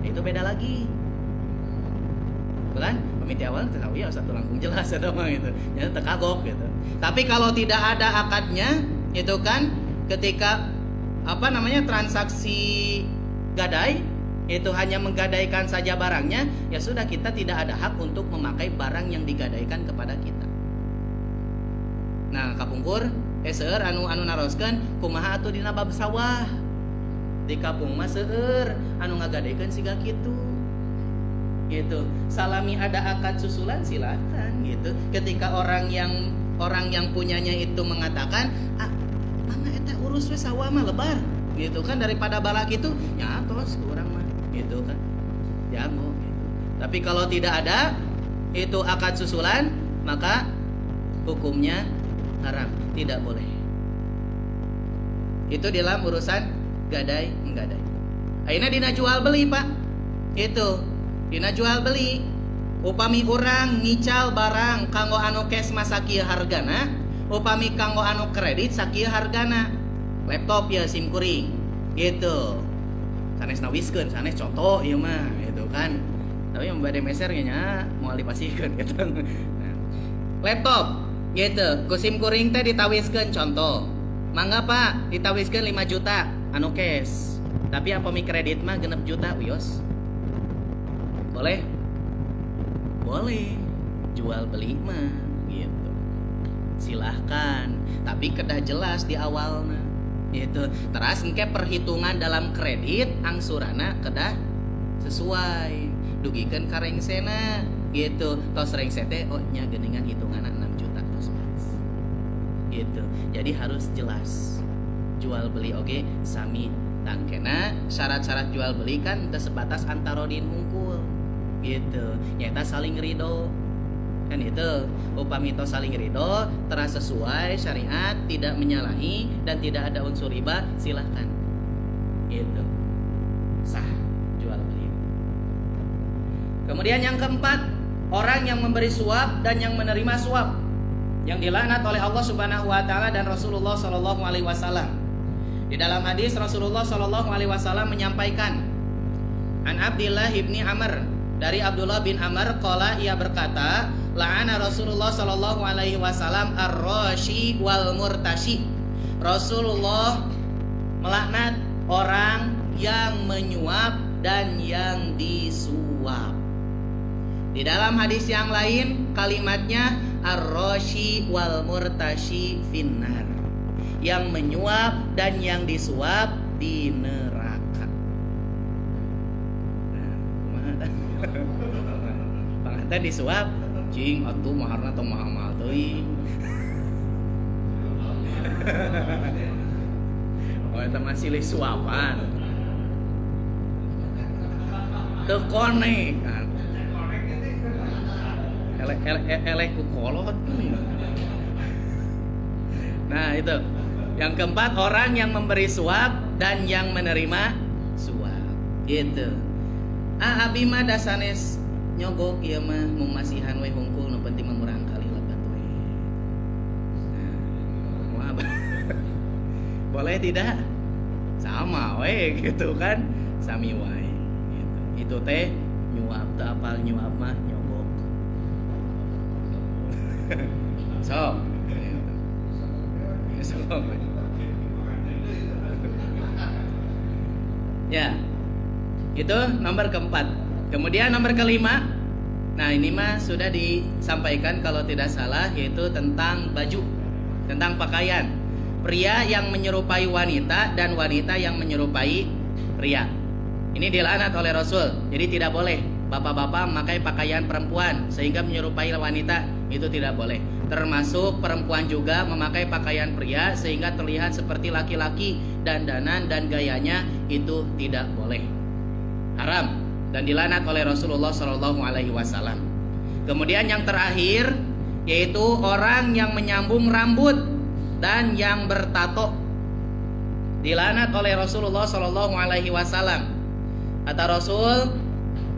Itu beda lagi. Bukan? Pemiti awal tahu ya satu langkung jelas ada mah gitu. Jadi tekagok gitu. Tapi kalau tidak ada akadnya, itu kan ketika transaksi gadai itu hanya menggadaikan saja barangnya, ya sudah, kita tidak ada hak untuk memakai barang yang digadaikan kepada kita. Nah, kapungkur seueur anu naroskeun kumaha atuh dina bab sawah. Di kapung mah seueur anu ngagadekeun siga kitu. Gitu. Salami ada akad susulan silakan gitu. Ketika orang yang punyanya itu mengatakan, eta urus we sawah mah lebar gitu kan, daripada balak itu nyatos kurang mah gitu kan jago gitu. Tapi kalau tidak ada itu akad susulan, maka hukumnya haram, tidak boleh. Itu dalam urusan gadai menggadai. Ayeuna dina jual beli Pak. Itu dina jual beli. Upami urang ngical barang kanggo anu cash mah sakieu hargana, upami kanggo anu kredit sakieu hargana. Laptop ya SIM kuring. Gitu. Sanes nawiskeun, sanes contoh ieu mah gitu kan. Tapi yang bade meser nya moal dipasihkeun gitu. Nah, laptop gitu, ku SIM kuring teh ditawiskeun contoh. Mangga Pak, ditawiskeun 5 juta anu cash. Tapi apa mi kredit mah 6 juta wios. Boleh? Boleh. Jual beli mah gitu. Silahkan, tapi kedah jelas di awalna. Gitu. Terus engke perhitungan dalam kredit angsurana kedah sesuai. Dugikeun ka rengsena gitu. Tos rengse teh oh nya geuningan hitunganna 6 juta tos beres. Gitu. Jadi harus jelas. Jual beli oge sami tangkena syarat-syarat jual beli kan teu sebatas antarodin hungkul gitu. Nyata saling ridho. Kan itu upami tos saling ridho, terasa sesuai syariat, tidak menyalahi dan tidak ada unsur riba, silahkan. Gitu. Sah jual beli. Kemudian yang keempat, orang yang memberi suap dan yang menerima suap yang dilaknat oleh Allah Subhanahu wa taala dan Rasulullah sallallahu alaihi wasallam. Di dalam hadis Rasulullah sallallahu alaihi wasallam menyampaikan, An Abdillah ibni Amr, dari Abdullah bin Amr qala, ia berkata, la'ana Rasulullah sallallahu alaihi wasallam ar-rashi wal murtashi. Rasulullah melaknat orang yang menyuap dan yang disuap. Di dalam hadis yang lain kalimatnya ar-rashi wal murtashi finnar. Yang menyuap dan yang disuap di neraka. Panganten disuap, cing atuh maharna tong mahal-mahal teuing. Oh eta mah silih suapan. Teu konek. Eleh ku kolot. Nah itu. Yang keempat, orang yang memberi suap dan yang menerima suap. Gitu. Abi mah dasanes nyogok ieu mah mung masihan we hungkul, nu penting mah murang kali lebat we. Nah, boleh tidak? Sama we gitu kan. Sami wae gitu. Itu teh nyuap teu apal nyuap mah nyogok. So. Ya, itu nomor keempat. Kemudian nomor kelima, nah ini mah sudah disampaikan kalau tidak salah, yaitu tentang baju, tentang pakaian. Pria yang menyerupai wanita dan wanita yang menyerupai pria. Ini dilaknat oleh Rasul. Jadi tidak boleh bapak-bapak memakai pakaian perempuan sehingga menyerupai wanita, itu tidak boleh. Termasuk perempuan juga memakai pakaian pria sehingga terlihat seperti laki-laki, dandanan dan gayanya itu tidak boleh. Haram dan dilaknat oleh Rasulullah sallallahu alaihi wasallam. Kemudian yang terakhir yaitu orang yang menyambung rambut dan yang bertato. Dilaknat oleh Rasulullah sallallahu alaihi wasallam. Kata Rasul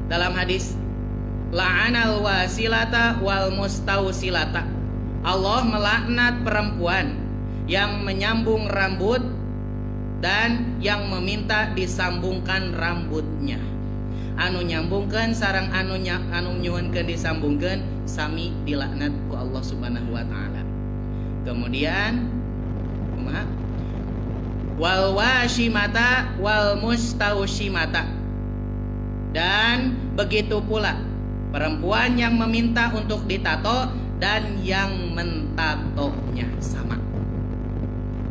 dalam hadis, la'anal wasilata wal mustausilata. Allah melaknat perempuan yang menyambung rambut dan yang meminta disambungkan rambutnya. Anu nyambungkan sareng anu nyuhunkeun disambungkeun sami dilaknat ku Allah Subhanahu wa taala. Kemudian kumaha? Wal washimata wal mustaushimata. Dan begitu pula perempuan yang meminta untuk ditato dan yang mentatonya sama.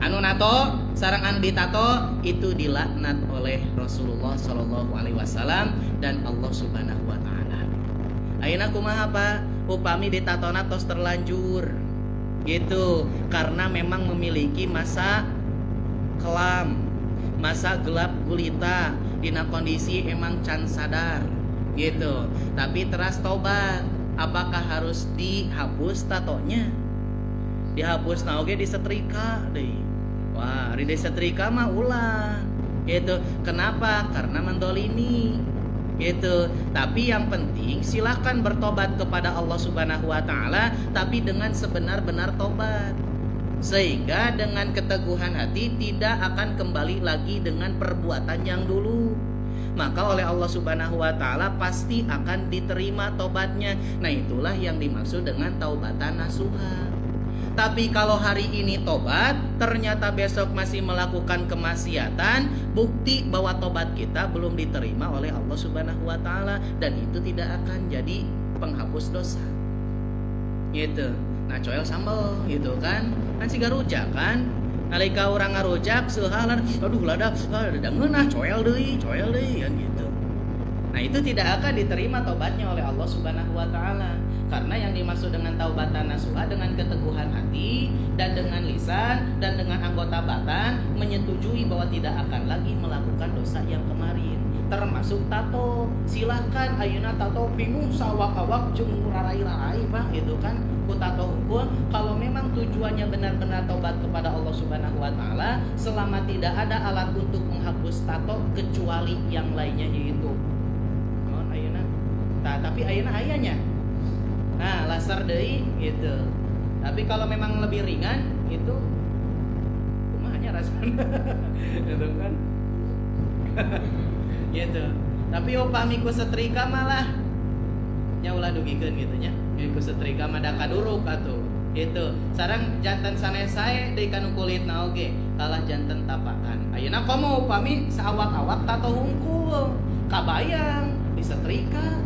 Anu nato sareng anu ditato itu dilaknat oleh Rasulullah sallallahu alaihi wasallam dan Allah Subhanahu wa taala. Ayeuna kumaha Pak? Upami ditatona tos terlanjur. Gitu, karena memang memiliki masa kelam, masa gelap gulita, dina kondisi emang can sadar. Gitu. Tapi teras tobat. Apakah harus dihapus tatonya? Dihapus na oge disetrika deui. Wah, di disetrika mah ulah. Gitu. Kenapa? Karena mendolimi. Gitu. Tapi yang penting silahkan bertobat kepada Allah Subhanahu wa taala, tapi dengan sebenar-benar tobat. Sehingga dengan keteguhan hati tidak akan kembali lagi dengan perbuatan yang dulu. Maka oleh Allah Subhanahu wa taala pasti akan diterima tobatnya. Nah, itulah yang dimaksud dengan taubatan nasuha. Tapi kalau hari ini tobat, ternyata besok masih melakukan kemaksiatan, bukti bahwa tobat kita belum diterima oleh Allah Subhanahu wa taala, dan itu tidak akan jadi penghapus dosa. Gitu. Nah, coel sambal gitu kan. Kan siga rujak kan. Nalika orang ngarujak seueuhan, aduh lada ngeunah coel deui kan gitu. Nah, itu tidak akan diterima taubatnya oleh Allah Subhanahu wa taala. Karena yang dimaksud dengan taubatan nasuha dengan keteguhan hati dan dengan lisan dan dengan anggota badan menyetujui bahwa tidak akan lagi melakukan dosa yang kemarin. Termasuk tato. Silahkan ayeuna tato bingung sawak-awak jeung rarai-rarai Pak gitu kan. Ku tato hukum kalau memang tujuannya benar-benar taubat kepada Allah Subhanahu wa taala, selama tidak ada alat untuk menghapus tato kecuali yang lainnya yaitu ayeuna. Tapi ayeuna ayanya. Nah, lasar deui gitu. Tapi kalau memang lebih ringan itu kumahanya rasanya. Gitu kan. Gitu. Tapi upami ku setrika malah nya ulah dugikeun gitu nya. Ku setrika mah da kaduruk atuh. Gitu. Sareng janten sanes sae deui kanu kulitna oge kalah janten tapakan. Ayeuna komo upami saawak-awak tato hungkul, kabayang disetrika.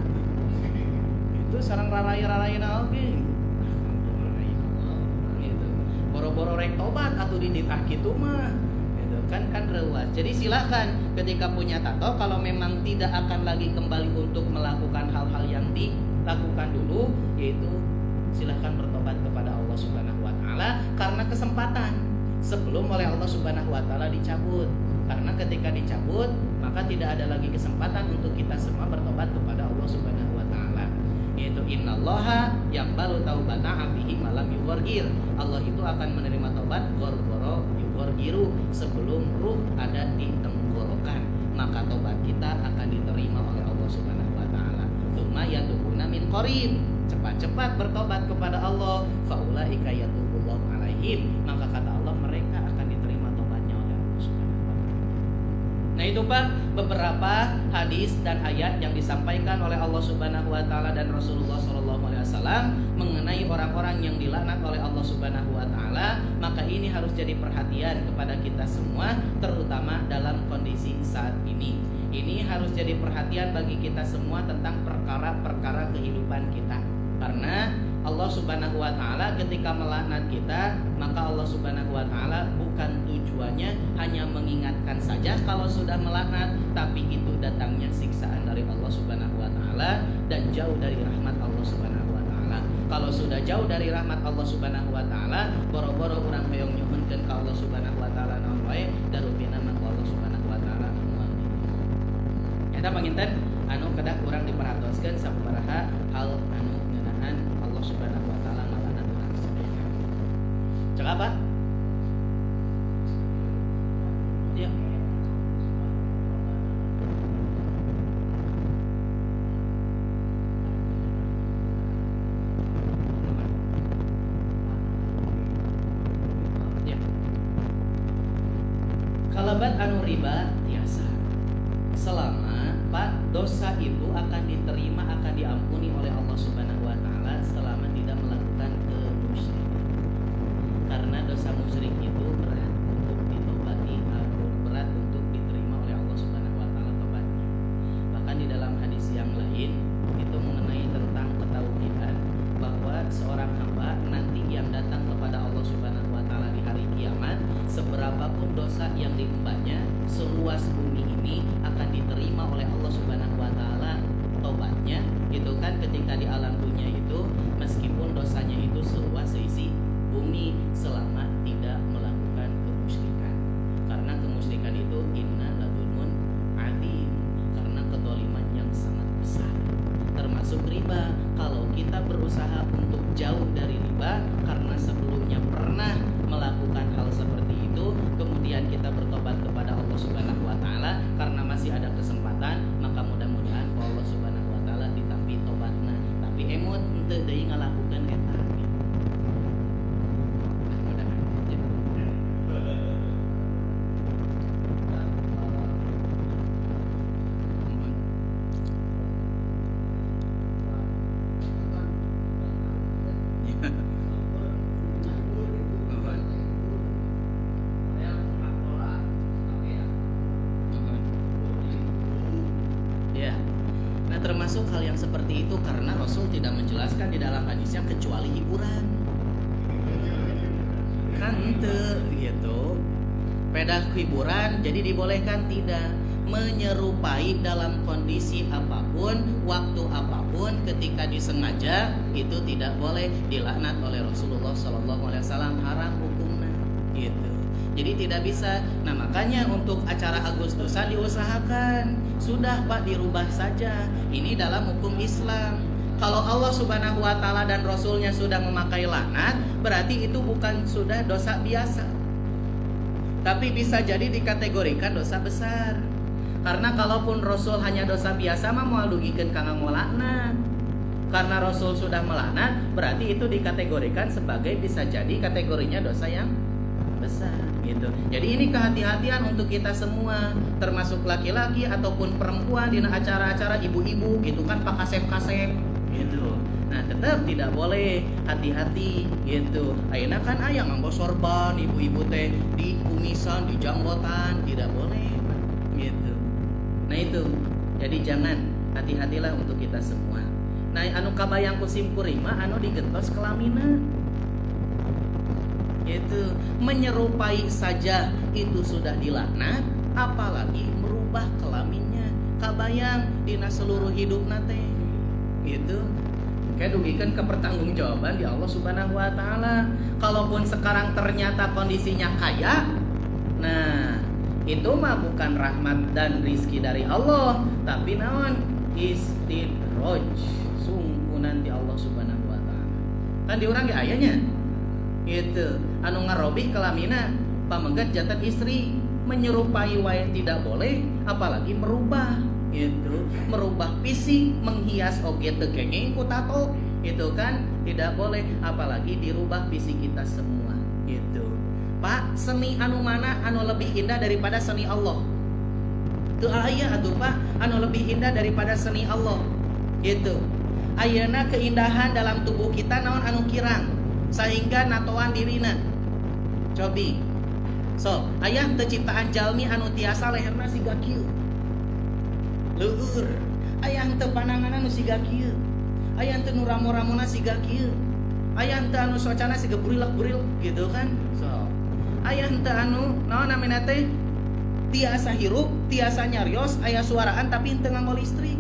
Itu sareng rarai-raraina oge. Gitu. Boro-boro rek tobat atuh dititah kitu mah. Gitu kan reuas. Jadi silakan ketika punya tato kalau memang tidak akan lagi kembali untuk melakukan hal-hal yang dilakukan dulu, yaitu silahkan bertobat kepada Allah Subhanahu wa taala karena kesempatan sebelum oleh Allah Subhanahu wa taala dicabut. Karena ketika dicabut, maka tidak ada lagi kesempatan untuk kita semua bertobat kepada Allah Subhanahu wa taala. Yaitu innallaha yaqbalu taubata 'abdihi malam yuwargir. Allah itu akan menerima taubat gor-goro yuwargiru sebelum ruh ada di tenggorokan. Maka taubat kita akan diterima oleh Allah Subhanahu wa taala. Tsumma yatubuna min qarib. Cepat-cepat bertobat kepada Allah, faulaika yatubullahu alaihim. Maka kata Allah mereka akan diterima tobatnya oleh Allah Subhanahu wa taala. Nah, itu Pak beberapa hadis dan ayat yang disampaikan oleh Allah Subhanahu wa taala dan Rasulullah sallallahu alaihi wasallam mengenai orang-orang yang dilaknat oleh Allah Subhanahu wa taala. Maka ini harus jadi perhatian kepada kita semua, terutama dalam kondisi saat ini. Ini harus jadi perhatian bagi kita semua tentang perkara-perkara kehidupan kita. Karena Allah Subhanahu wa taala ketika melaknat kita, maka Allah Subhanahu wa taala bukan tujuannya hanya mengingatkan saja kalau sudah melaknat, tapi itu datangnya siksaan dari Allah Subhanahu wa taala dan jauh dari rahmat Allah Subhanahu wa taala. Kalau sudah jauh dari rahmat Allah Subhanahu wa taala, boro-boro urang hoyong nyuhunkeun ka Allah Subhanahu wa taala naon wae darupina mah Allah Subhanahu wa taala moal. Eta panginten anu kedah urang diperhatoskeun sabaraha hal anu ngeunaan Allah Subhanahu wa taala ngalaknat urang sadaya. Cek apa? Ya. Kalabat anu riba biasa. Selama Pak dosa itu akan diterima, akan diampuni oleh Allah Subhanahu wa taala selama tidak melakukan kemusyrikan. Karena dosa musyrik itu berat untuk ditobati, berat untuk diterima oleh Allah Subhanahu wa taala tobatnya. Bahkan di dalam hadis yang lain itu mengenai tentang ketauhidan bahwa seorang hamba nanti yang datang kepada Allah Subhanahu wa taala di hari kiamat, seberapapun dosa yang diembannya seluas bumi ini akan diterima oleh Allah Subhanahu wa taala tobatnya. Itu kan ketika di alam dunia itu meskipun dosanya itu seluas seisi bumi selama tidak melakukan kemusyrikan. Karena kemusyrikan itu inna ladulmun adzim, karena kezaliman yang sangat besar. Termasuk riba. Kalau kita berusaha untuk jauh dari riba karena sebelumnya pernah melakukan hal seperti itu, kemudian kita bertobat kepada Allah Subhanahu wa taala, itu karena Rasul tidak menjelaskan di dalam hadisnya kecuali hiburan. Kan gitu. Pedah hiburan jadi dibolehkan tidak, menyerupai dalam kondisi apapun, waktu apapun, ketika disengaja itu tidak boleh, dilaknat oleh Rasulullah SAW, haram hukumnya gitu. Jadi tidak bisa. Nah makanya untuk acara Agustusan diusahakan, sudah Pak dirubah saja. Ini dalam hukum Islam. Kalau Allah Subhanahu wa Ta'ala dan Rasulnya sudah memakai laknat, berarti itu bukan sudah dosa biasa, tapi bisa jadi dikategorikan dosa besar. Karena kalaupun Rasul hanya dosa biasa mah mau dugikeun kanggo laknat. Karena Rasul sudah melaknat, berarti itu dikategorikan sebagai, bisa jadi kategorinya dosa yang besar gitu. Jadi ini kehati-hatian untuk kita semua, termasuk laki-laki ataupun perempuan di acara-acara ibu-ibu gitu kan, pak kasep-kasep gitu. Nah tetap tidak boleh, hati-hati gitu. Ayeuna kan aya nganggo sorban ibu-ibu teh di kumisan, di janggotan, tidak boleh gitu. Nah itu, jadi jangan, hati-hatilah untuk kita semua. Nah anu kabayang kusim kurima anu digentos kelamina itu menyerupai saja itu sudah dilaknat, apalagi merubah kelaminnya. Kabayang dina seluruh hidup nate gitu. Kayak dugikan ke pertanggungjawaban di Allah Subhanahu wa Ta'ala. Kalaupun sekarang ternyata kondisinya kaya, nah itu mah bukan rahmat dan rizki dari Allah, tapi naon? Istidraj, sungkunan di Allah Subhanahu wa Ta'ala. Kan diurang ge ayanya gitu. Anu ngarobi kelamina pamegat jantan istri, menyerupai wae tidak boleh, apalagi merubah gitu, merubah fisik, menghias oge teu kenging ku tato gitu kan, tidak boleh, apalagi dirubah fisik kita semua gitu. Pak, seni anu mana anu lebih indah daripada seni Allah? Teu aya atuh Pak, anu lebih indah daripada seni Allah gitu. Ayeuna keindahan dalam tubuh kita naon anu kirang sehingga natoan dirina. Cobi. So, aya teu ciptaan jalmi anu tiasa leherna siga kieu. Leueur. Aya teu pananganna nu siga kieu. Aya teu nu ramo-ramona siga kieu. Aya teu anu socana siga burilek-burilek gitu kan. So, aya teu anu naon namina teh tiasa hirup, tiasa nyarios, aya suaraan tapi teu nganggo listrik.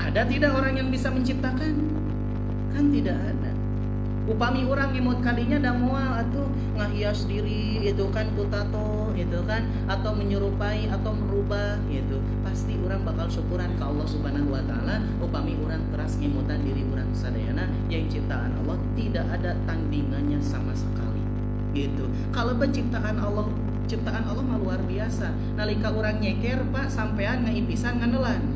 Ada tidak orang yang bisa menciptakan? Kan tidak ada. Upami orang imut kadinya da moal atuh ngahias diri itu kan ku tato itu kan, atau menyerupai atau merubah gitu, pasti orang bakal syukuran ke Allah Subhanahu wa Ta'ala. Upami orang keras ngimutan diri orang sadayana yang ciptaan Allah tidak ada tandingannya sama sekali gitu. Kalau penciptaan Allah, ciptaan Allah mah luar biasa. Nalika orang nyeker Pak sampean ngaipisan ngandelan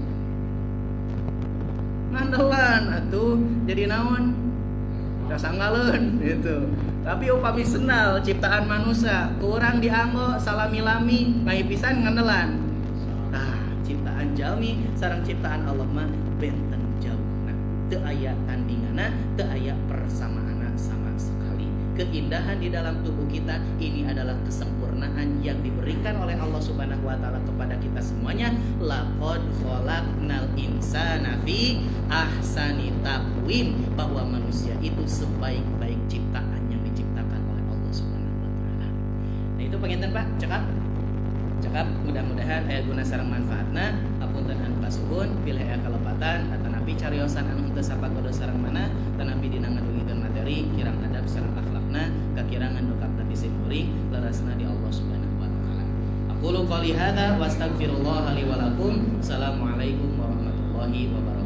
atuh jadi naon kasanggalun gitu. Tapi upami senal ciptaan manusia kurang dianggo salami-lami ngaipisan ngandelan. Nah ciptaan jalmi sareng ciptaan Allah mah benten jauh. Nah teu aya tandinganna, teu aya persamaanna sama sekali. Keindahan di dalam tubuh kita ini adalah kesempurnaan yang diberikan oleh Allah Subhanahu wa Ta'ala kepada kita semuanya. Laqad khalaqnal insana fi ahsani taqwim, bahwa manusia itu sebaik-baik ciptaan yang diciptakan oleh Allah Subhanahu wa Ta'ala. Nah itu penginten Pak, cekap mudah-mudahan aya guna sareng manfaatna. Hapunten anu kasuhun pilih aya kalepatan atanapi cariosan anu henteu sapakodo sareng mana, tanapi dina ngadugikeun materi kirang adab sareng akhlakna, kakirangan nukap tapi simuri larasna di Allah Subhanahu wa Ta'ala. Aqulu qouli hadza wa astaghfirullah li wa lakum. Assalamualaikum warahmatullahi wabarakatuh.